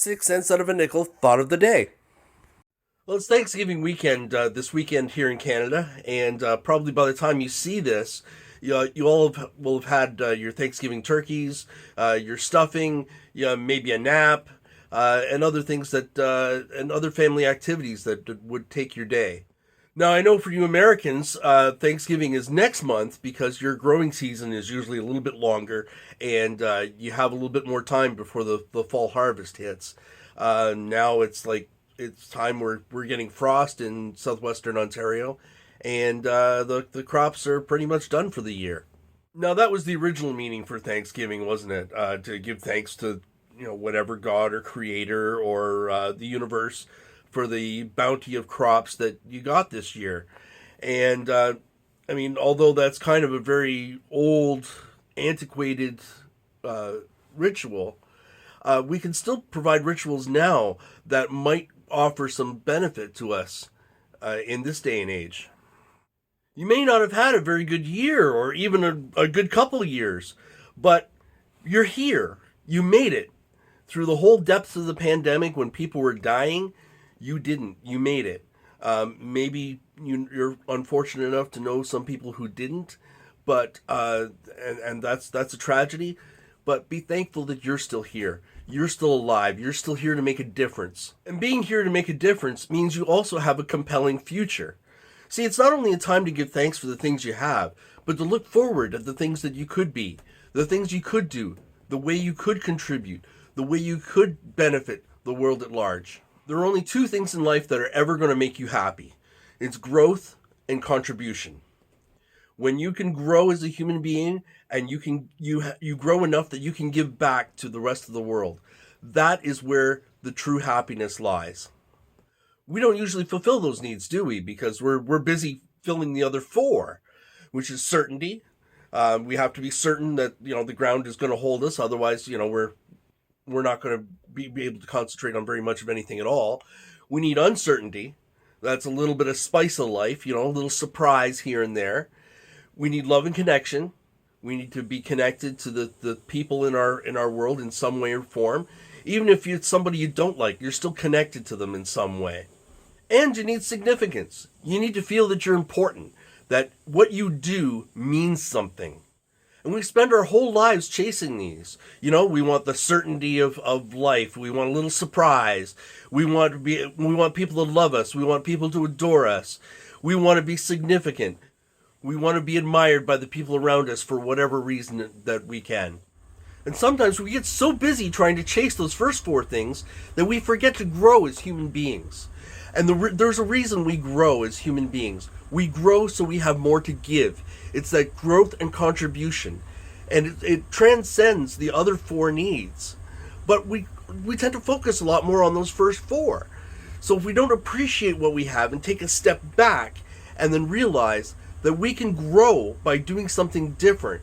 6 cents out of a nickel thought of the day. Well, it's Thanksgiving weekend this weekend here in Canada, and probably by the time you see this, you all will have had your Thanksgiving turkeys, your stuffing, maybe a nap, and other things and other family activities that would take your day. Now, I know for you Americans, Thanksgiving is next month because your growing season is usually a little bit longer, and you have a little bit more time before the fall harvest hits. Now it's time we're getting frost in southwestern Ontario, and the crops are pretty much done for the year. Now, that was the original meaning for Thanksgiving, wasn't it? To give thanks to whatever God or Creator or the universe for the bounty of crops that you got this year. And although that's kind of a very old, antiquated ritual, we can still provide rituals now that might offer some benefit to us in this day and age. You may not have had a very good year or even a good couple of years, but you're here. You made it. Through the whole depths of the pandemic when people were dying, you didn't. You made it. Maybe you're unfortunate enough to know some people who didn't, but and that's a tragedy. But be thankful that you're still here. You're still alive. You're still here to make a difference. And being here to make a difference means you also have a compelling future. See, it's not only a time to give thanks for the things you have, but to look forward at the things that you could be, the things you could do, the way you could contribute, the way you could benefit the world at large. There are only two things in life that are ever going to make you happy. It's growth and contribution. When you can grow as a human being and you grow enough that you can give back to the rest of the world, that is where the true happiness lies. We don't usually fulfill those needs, do we? Because we're busy filling the other four, which is certainty. We have to be certain that the ground is going to hold us. Otherwise, we're not going to be able to concentrate on very much of anything at all. We need uncertainty. That's a little bit of spice of life, a little surprise here and there. We need love and connection. We need to be connected to the people in our world in some way or form. Even if it's somebody you don't like, you're still connected to them in some way. And you need significance. You need to feel that you're important, that what you do means something. And we spend our whole lives chasing these. We want the certainty of life. We want a little surprise. We want people to love us. We want people to adore us. We want to be significant. We want to be admired by the people around us for whatever reason that we can. And sometimes we get so busy trying to chase those first four things that we forget to grow as human beings. And there's a reason we grow as human beings. We grow so we have more to give. It's that growth and contribution. And it transcends the other four needs. But we tend to focus a lot more on those first four. So if we don't appreciate what we have and take a step back and then realize that we can grow by doing something different,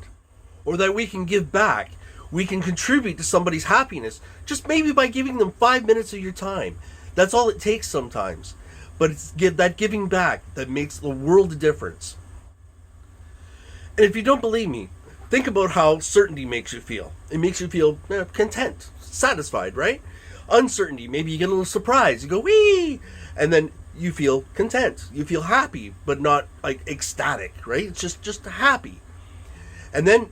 or that we can give back, we can contribute to somebody's happiness, just maybe by giving them 5 minutes of your time. That's all it takes sometimes. But it's that giving back that makes the world a difference. And if you don't believe me, think about how certainty makes you feel. It makes you feel content, satisfied, right? Uncertainty, maybe you get a little surprise. You go, wee! And then you feel content. You feel happy, but not like ecstatic, right? It's just happy. And then,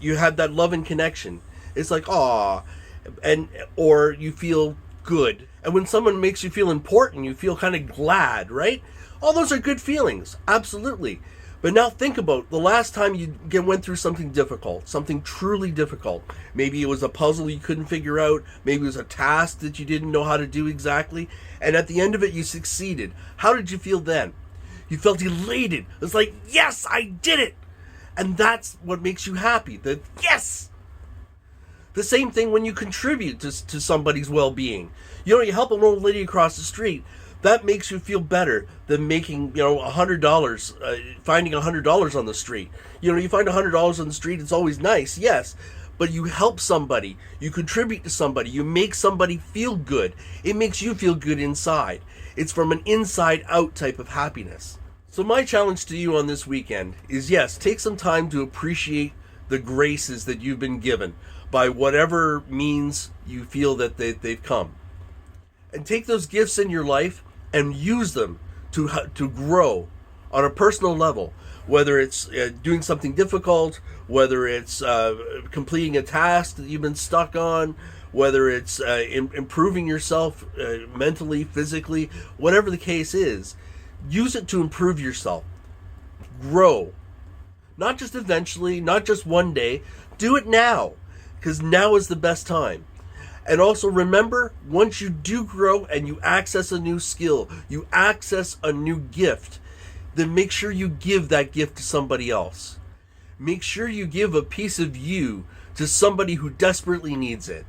you have that love and connection. It's like, aw, or you feel good. And when someone makes you feel important, you feel kind of glad, right? All those are good feelings, absolutely. But now think about the last time you went through something difficult, something truly difficult. Maybe it was a puzzle you couldn't figure out. Maybe it was a task that you didn't know how to do exactly. And at the end of it, you succeeded. How did you feel then? You felt elated. It was like, yes, I did it. And that's what makes you happy. That, yes! The same thing when you contribute to somebody's well-being. You help an old lady across the street. That makes you feel better than making, $100, finding $100 on the street. You find $100 on the street, it's always nice, yes. But you help somebody, you contribute to somebody, you make somebody feel good. It makes you feel good inside. It's from an inside-out type of happiness. So my challenge to you on this weekend is, yes, take some time to appreciate the graces that you've been given by whatever means you feel that they've come. And take those gifts in your life and use them to grow on a personal level, whether it's doing something difficult, whether it's completing a task that you've been stuck on, whether it's improving yourself mentally, physically, whatever the case is. Use it to improve yourself. Grow. Not just eventually, not just one day. Do it now, because now is the best time. And also remember, once you do grow and you access a new skill, you access a new gift, then make sure you give that gift to somebody else. Make sure you give a piece of you to somebody who desperately needs it.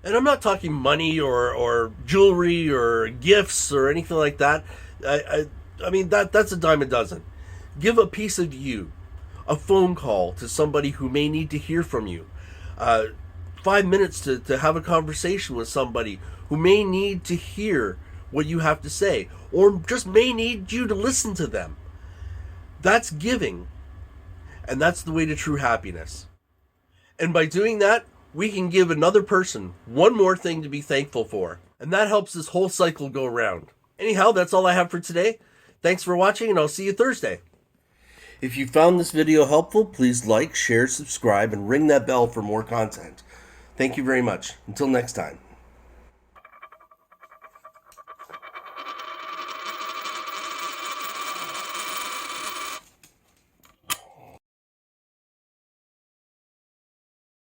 And I'm not talking money or jewelry or gifts or anything like that. I mean, that's a dime a dozen. Give a piece of you, a phone call to somebody who may need to hear from you. 5 minutes to have a conversation with somebody who may need to hear what you have to say, or just may need you to listen to them. That's giving. And that's the way to true happiness. And by doing that, we can give another person one more thing to be thankful for. And that helps this whole cycle go around. Anyhow, that's all I have for today. Thanks for watching, and I'll see you Thursday. If you found this video helpful, please like, share, subscribe, and ring that bell for more content. Thank you very much. Until next time.